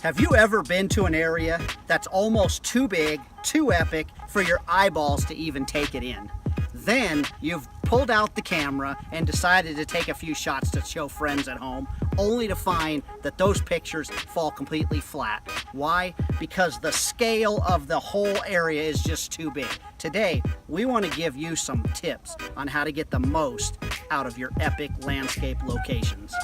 Have you ever been to an area that's almost too big, too epic for your eyeballs to even take it in? Then you've pulled out the camera and decided to take a few shots to show friends at home, only to find that those pictures fall completely flat. Why? Because the scale of the whole area is just too big. Today, we want to give you some tips on how to get the most out of your epic landscape locations.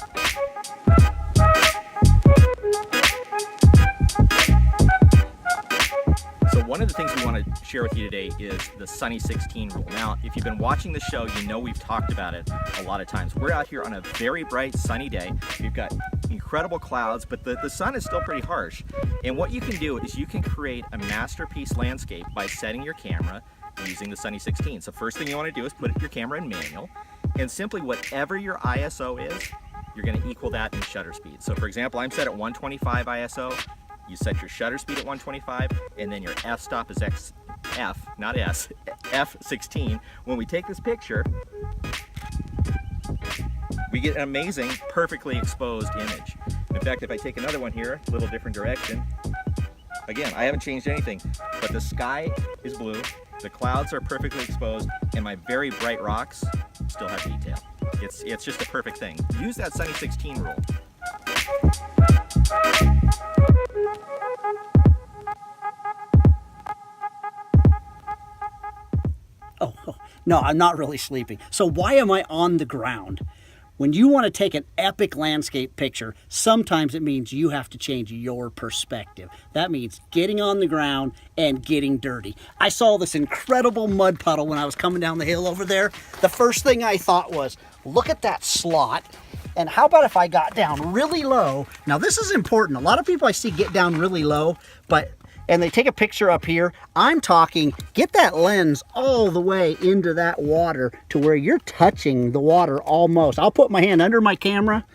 So one of the things we want to share with you today is the Sunny 16 rule. Now, if you've been watching the show, you know we've talked about it a lot of times. We're out here on a very bright sunny day. We've got incredible clouds, but the sun is still pretty harsh. And what you can do is you can create a masterpiece landscape by setting your camera using the Sunny 16. So first thing you want to do is put your camera in manual, and simply whatever your ISO is, you're going to equal that in shutter speed. So for example, I'm set at 125 ISO. You set your shutter speed at 125, and then your f-stop is f16. When we take this picture, we get an amazing, perfectly exposed image. In fact, if I take another one here, a little different direction, again, I haven't changed anything, but the sky is blue, the clouds are perfectly exposed, and my very bright rocks still have detail. It's just a perfect thing. Use that Sunny 16 rule. Oh, no, I'm not really sleeping. So why am I on the ground? When you want to take an epic landscape picture, sometimes it means you have to change your perspective. That means getting on the ground and getting dirty. I saw this incredible mud puddle when I was coming down the hill over there. The first thing I thought was, look at that slot. And how about if I got down really low? Now this is important. A lot of people I see get down really low, and they take a picture up here. I'm talking, get that lens all the way into that water to where you're touching the water almost. I'll put my hand under my camera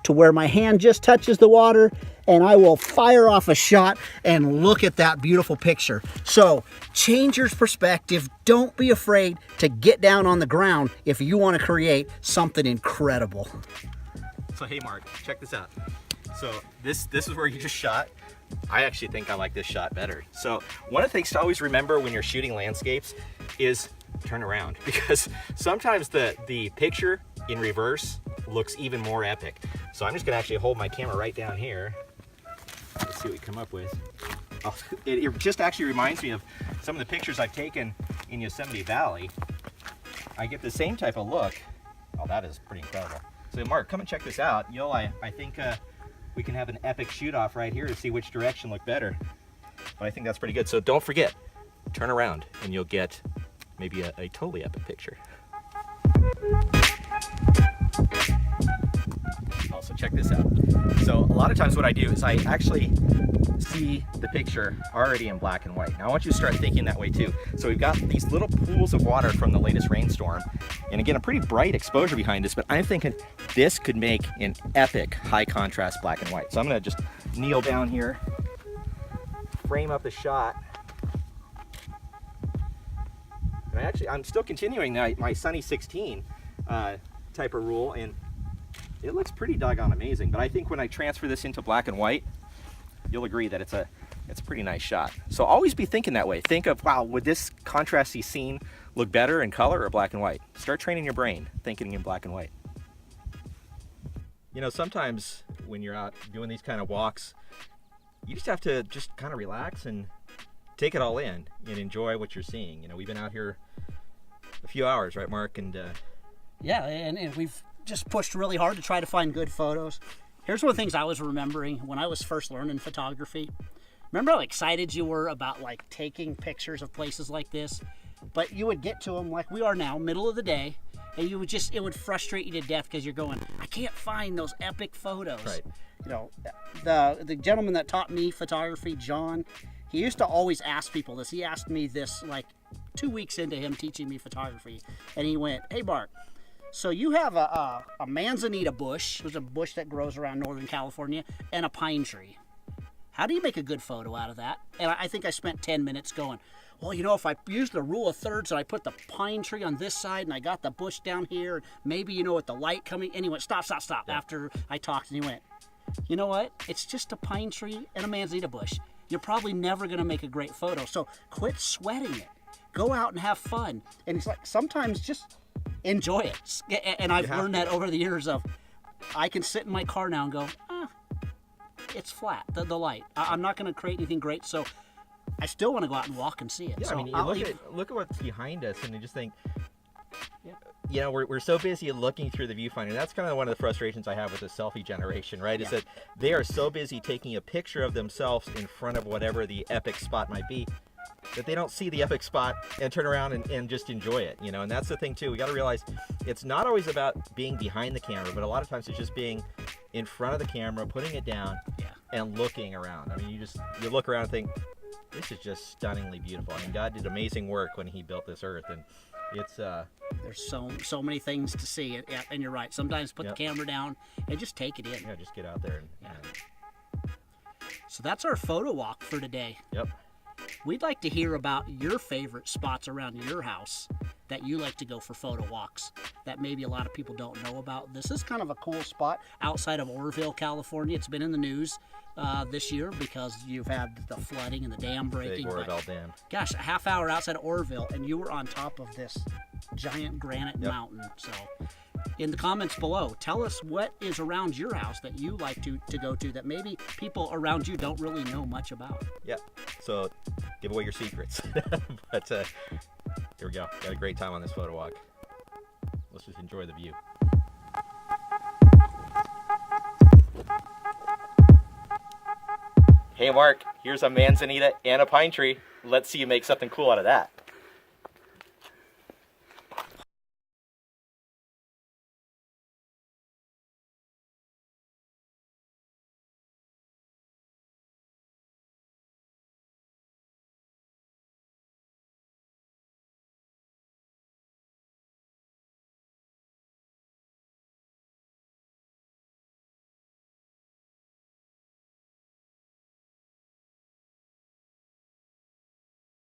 to where my hand just touches the water, and I will fire off a shot and look at that beautiful picture. So change your perspective. Don't be afraid to get down on the ground if you want to create something incredible. So hey Mark, check this out. So this is where you just shot. I actually think I like this shot better. So one of the things to always remember when you're shooting landscapes is turn around, because sometimes the picture in reverse looks even more epic. So I'm just gonna actually hold my camera right down here. Let's see what we come up with. Oh, it just actually reminds me of some of the pictures I've taken in Yosemite Valley. I get the same type of look. Oh, that is pretty incredible. So Mark, come and check this out. I think we can have an epic shoot off right here to see which direction looked better. But I think that's pretty good. So don't forget, turn around and you'll get maybe a totally epic picture. Also, check this out. So a lot of times what I do is I actually see the picture already in black and white. Now I want you to start thinking that way too. So we've got these little pools of water from the latest rainstorm, and again, a pretty bright exposure behind this, but I'm thinking this could make an epic high contrast black and white. So I'm gonna just kneel down here, frame up the shot. And I'm still continuing my Sunny 16 type of rule, and it looks pretty doggone amazing. But I think when I transfer this into black and white, you'll agree that it's a pretty nice shot. So always be thinking that way. Think of, wow, would this contrasty scene look better in color or black and white? Start training your brain, thinking in black and white. You know, sometimes when you're out doing these kind of walks, you just have to just kind of relax and take it all in and enjoy what you're seeing. You know, we've been out here a few hours, right, Mark? And yeah, and we've just pushed really hard to try to find good photos. Here's one of the things I was remembering when I was first learning photography. Remember how excited you were about like taking pictures of places like this? But you would get to them like we are now, middle of the day, and it would frustrate you to death because you're going, I can't find those epic photos. Right. You know, the gentleman that taught me photography, John, he used to always ask people this. He asked me this like 2 weeks into him teaching me photography, and he went, hey Bart, so you have a manzanita bush, which is a bush that grows around Northern California, and a pine tree. How do you make a good photo out of that? And I think I spent 10 minutes going, well, you know, if I use the rule of thirds and I put the pine tree on this side and I got the bush down here, maybe, you know, with the light coming, and he went, stop. Yeah. After I talked, and he went, you know what? It's just a pine tree and a manzanita bush. You're probably never going to make a great photo. So quit sweating it. Go out and have fun. And it's like sometimes just enjoy it. And I've learned that over the years of I can sit in my car now and go, it's flat, the light. I'm not going to create anything great. So I still want to go out and walk and see it. Yeah, so I mean, you look at what's behind us, and you just think, you know, we're so busy looking through the viewfinder. That's kind of one of the frustrations I have with the selfie generation, right? Is that they are so busy taking a picture of themselves in front of whatever the epic spot might be, that they don't see the epic spot and turn around and just enjoy it, you know? And that's the thing too. We got to realize it's not always about being behind the camera, but a lot of times it's just being in front of the camera, putting it down, and looking around. I mean, you look around and think, this is just stunningly beautiful. I mean, God did amazing work when He built this earth, and it's there's so many things to see, and you're right. Sometimes put the camera down and just take it in. Yeah, just get out there and So that's our photo walk for today. Yep. We'd like to hear about your favorite spots around your house that you like to go for photo walks that maybe a lot of people don't know about. This is kind of a cool spot outside of Orrville, California. It's been in the news this year because you've had the flooding and the dam breaking. Big Orrville Dam. Gosh, a half hour outside of Orrville, and you were on top of this giant granite mountain. So in the comments below, tell us what is around your house that you like to go to that maybe people around you don't really know much about. Yeah, so give away your secrets. But here we go. Got a great time on this photo walk. Let's just enjoy the view. Hey Mark, here's a manzanita and a pine tree. Let's see you make something cool out of that.